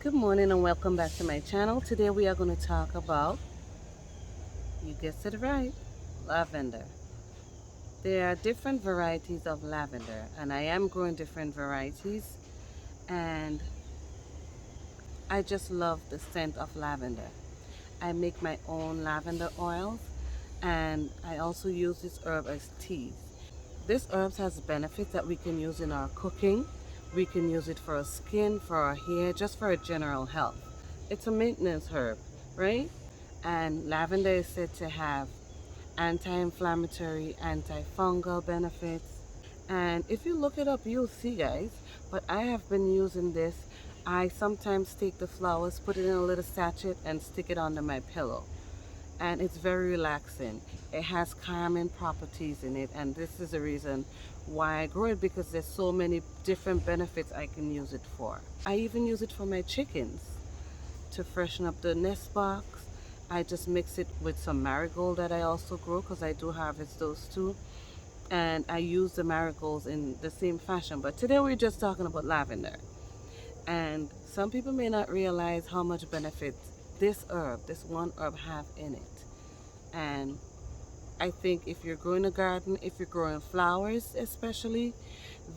Good morning and welcome back to my channel. Today we are going to talk about, you guessed it right, lavender. There are different varieties of lavender and I am growing different varieties, and I just love the scent of lavender. I make my own lavender oils and I also use this herb as teas. This herb has benefits that we can use in our cooking. We can use it for our skin, for our hair, just for our general health. It's a maintenance herb, right? And lavender is said to have anti-inflammatory, antifungal benefits. And if you look it up, you'll see, guys. But I have been using this. I sometimes take the flowers, put it in a little sachet, and stick it under my pillow. And it's very relaxing. It has calming properties in it, and this is the reason why I grow it, because there's so many different benefits I can use it for. I even use it for my chickens to freshen up the nest box. I just mix it with some marigold that I also grow, because I do harvest those too, and I use the marigolds in the same fashion. But today we're just talking about lavender, and some people may not realize how much benefit this herb, this one herb, have in it. And I think if you're growing a garden, if you're growing flowers especially,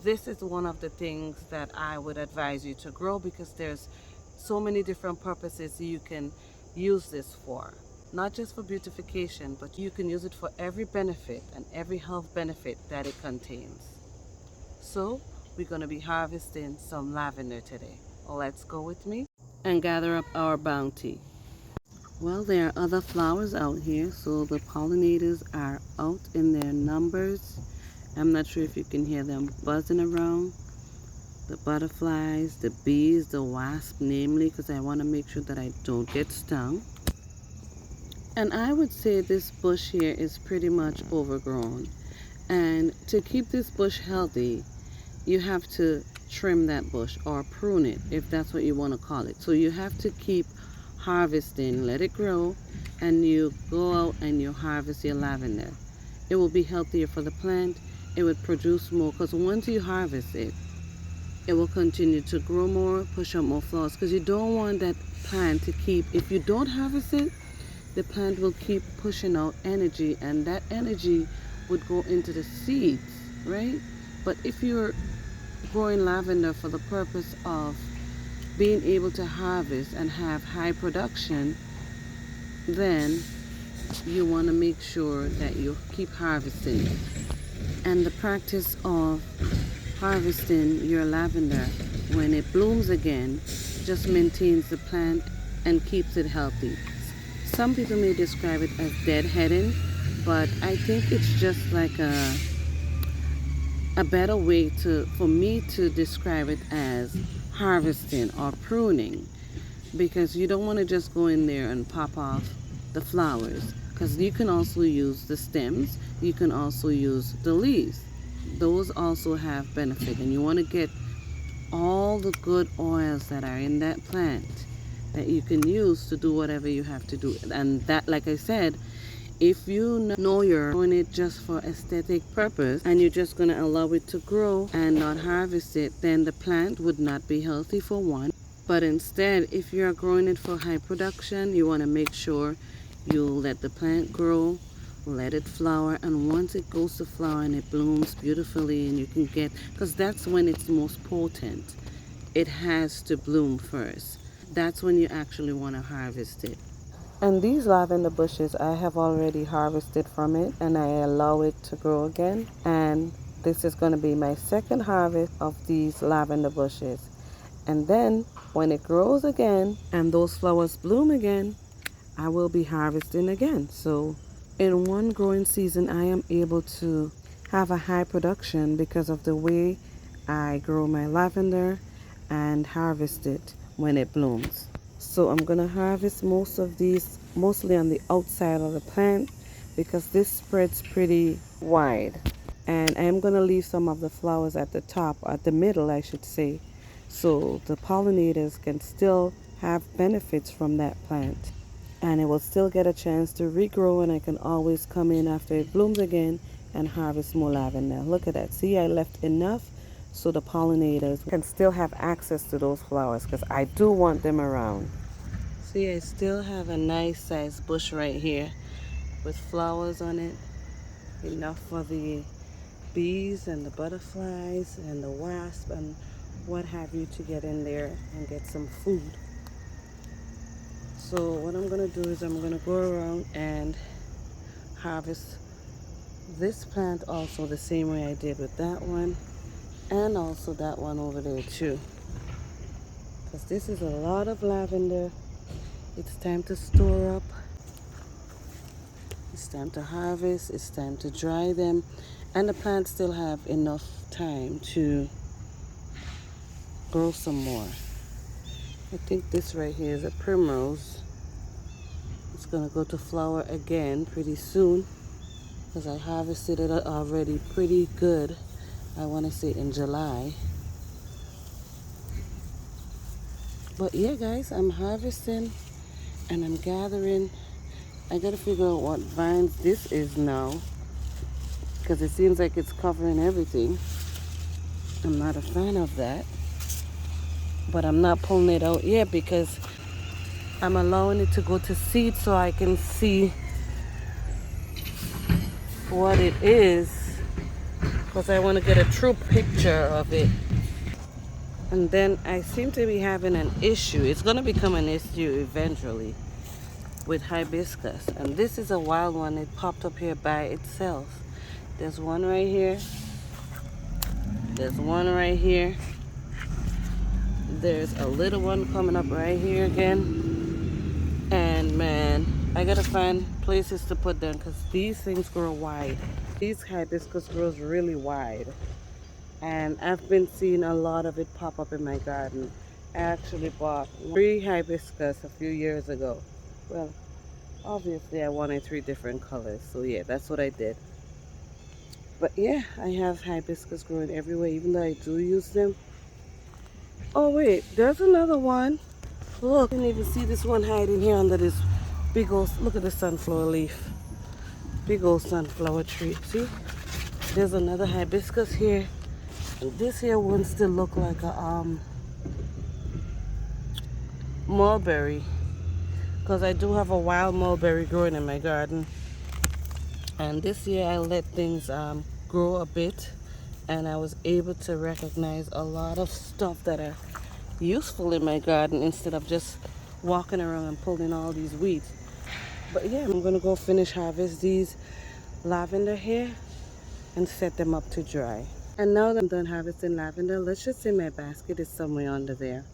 this is one of the things that I would advise you to grow, because there's so many different purposes you can use this for. Not just for beautification, but you can use it for every benefit and every health benefit that it contains. So we're going to be harvesting some lavender today. Let's go with me and gather up our bounty. Well, there are other flowers out here, so the pollinators are out in their numbers. I'm not sure if you can hear them buzzing around. The butterflies, the bees, the wasp, namely, because I want to make sure that I don't get stung. And I would say this bush here is pretty much overgrown. And to keep this bush healthy, you have to trim that bush or prune it, if that's what you want to call it. So you have to keep harvesting, let it grow, and you go out and you harvest your lavender. It will be healthier for the plant. It would produce more, because once you harvest it, it will continue to grow more, push out more flowers, because you don't want that plant to keep, if you don't harvest it, the plant will keep pushing out energy, and that energy would go into the seeds, right? But if you're growing lavender for the purpose of being able to harvest and have high production, then you want to make sure that you keep harvesting it. And the practice of harvesting your lavender when it blooms again just maintains the plant and keeps it healthy. Some people may describe it as deadheading, but I think it's just like a better way for me to describe it as harvesting or pruning, because you don't want to just go in there and pop off the flowers, because you can also use the stems, you can also use the leaves. Those also have benefit, and you want to get all the good oils that are in that plant that you can use to do whatever you have to do. And that, like I said, if you know you're doing it just for aesthetic purpose and you're just going to allow it to grow and not harvest it, then the plant would not be healthy, for one. But instead, if you're growing it for high production, you want to make sure you let the plant grow, let it flower, and once it goes to flower and it blooms beautifully, and you can get, because that's when it's most potent, it has to bloom first. That's when you actually want to harvest it. And these lavender bushes, I have already harvested from it, and I allow it to grow again. And this is going to be my second harvest of these lavender bushes. And then when it grows again and those flowers bloom again, I will be harvesting again. So in one growing season, I am able to have a high production because of the way I grow my lavender and harvest it when it blooms. So I'm going to harvest most of these mostly on the outside of the plant, because this spreads pretty wide. And I'm going to leave some of the flowers at the top, at the middle I should say, so the pollinators can still have benefits from that plant. And it will still get a chance to regrow, and I can always come in after it blooms again and harvest more lavender. Look at that. See, I left enough so the pollinators can still have access to those flowers, because I do want them around. See, I still have a nice sized bush right here with flowers on it, enough for the bees and the butterflies and the wasp and what have you to get in there and get some food. So what I'm going to do is I'm going to go around and harvest this plant also the same way I did with that one, and also that one over there too, because this is a lot of lavender. It's time to store up, it's time to harvest, it's time to dry them, and the plants still have enough time to grow some more. I think this right here is a primrose. It's gonna go to flower again pretty soon, because I harvested it already pretty good. I want to say in July. But yeah, guys, I'm harvesting and I'm gathering. I gotta figure out what vines this is now, because it seems like it's covering everything. I'm not a fan of that, but I'm not pulling it out yet because I'm allowing it to go to seed so I can see what it is, because I want to get a true picture of it. And then I seem to be having an issue. It's going to become an issue eventually with hibiscus. And this is a wild one. It popped up here by itself. There's one right here. There's one right here. There's a little one coming up right here again. And man, I gotta find places to put them, because these things grow wide. These hibiscus grows really wide. And I've been seeing a lot of it pop up in my garden. I actually bought 3 hibiscus a few years ago. Well, obviously I wanted 3 different colors, so yeah, that's what I did. But yeah, I have hibiscus growing everywhere, even though I do use them. Oh wait, there's another one. Look, I didn't even see this one hiding here under this big old, look at the sunflower leaf. Big old sunflower tree, see? There's another hibiscus here. This here one still look like a mulberry, because I do have a wild mulberry growing in my garden. And this year I let things grow a bit, and I was able to recognize a lot of stuff that are useful in my garden instead of just walking around and pulling all these weeds. But yeah, I'm gonna go finish harvest these lavender here and set them up to dry. And now that I'm done harvesting lavender, let's just say my basket is somewhere under there.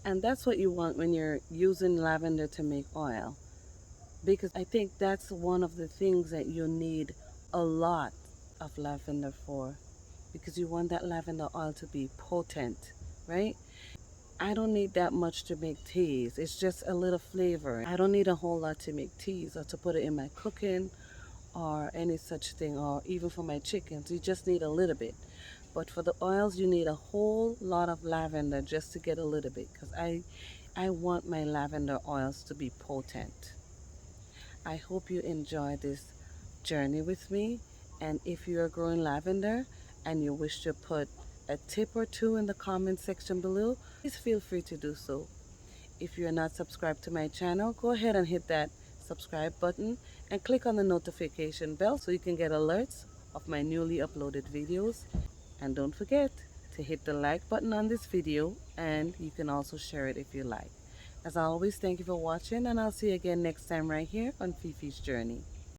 And that's what you want when you're using lavender to make oil, because I think that's one of the things that you need a lot of lavender for, because you want that lavender oil to be potent, right? I don't need that much to make teas. It's just a little flavor. I don't need a whole lot to make teas or to put it in my cooking or any such thing, or even for my chickens. You just need a little bit. But for the oils, you need a whole lot of lavender just to get a little bit, because I want my lavender oils to be potent. I hope you enjoy this journey with me. And if you are growing lavender and you wish to put a tip or two in the comment section below, please feel free to do so. If you're not subscribed to my channel, go ahead and hit that subscribe button and click on the notification bell so you can get alerts of my newly uploaded videos. And don't forget to hit the like button on this video, and you can also share it if you like. As always, thank you for watching, and I'll see you again next time right here on Fifi's Journey.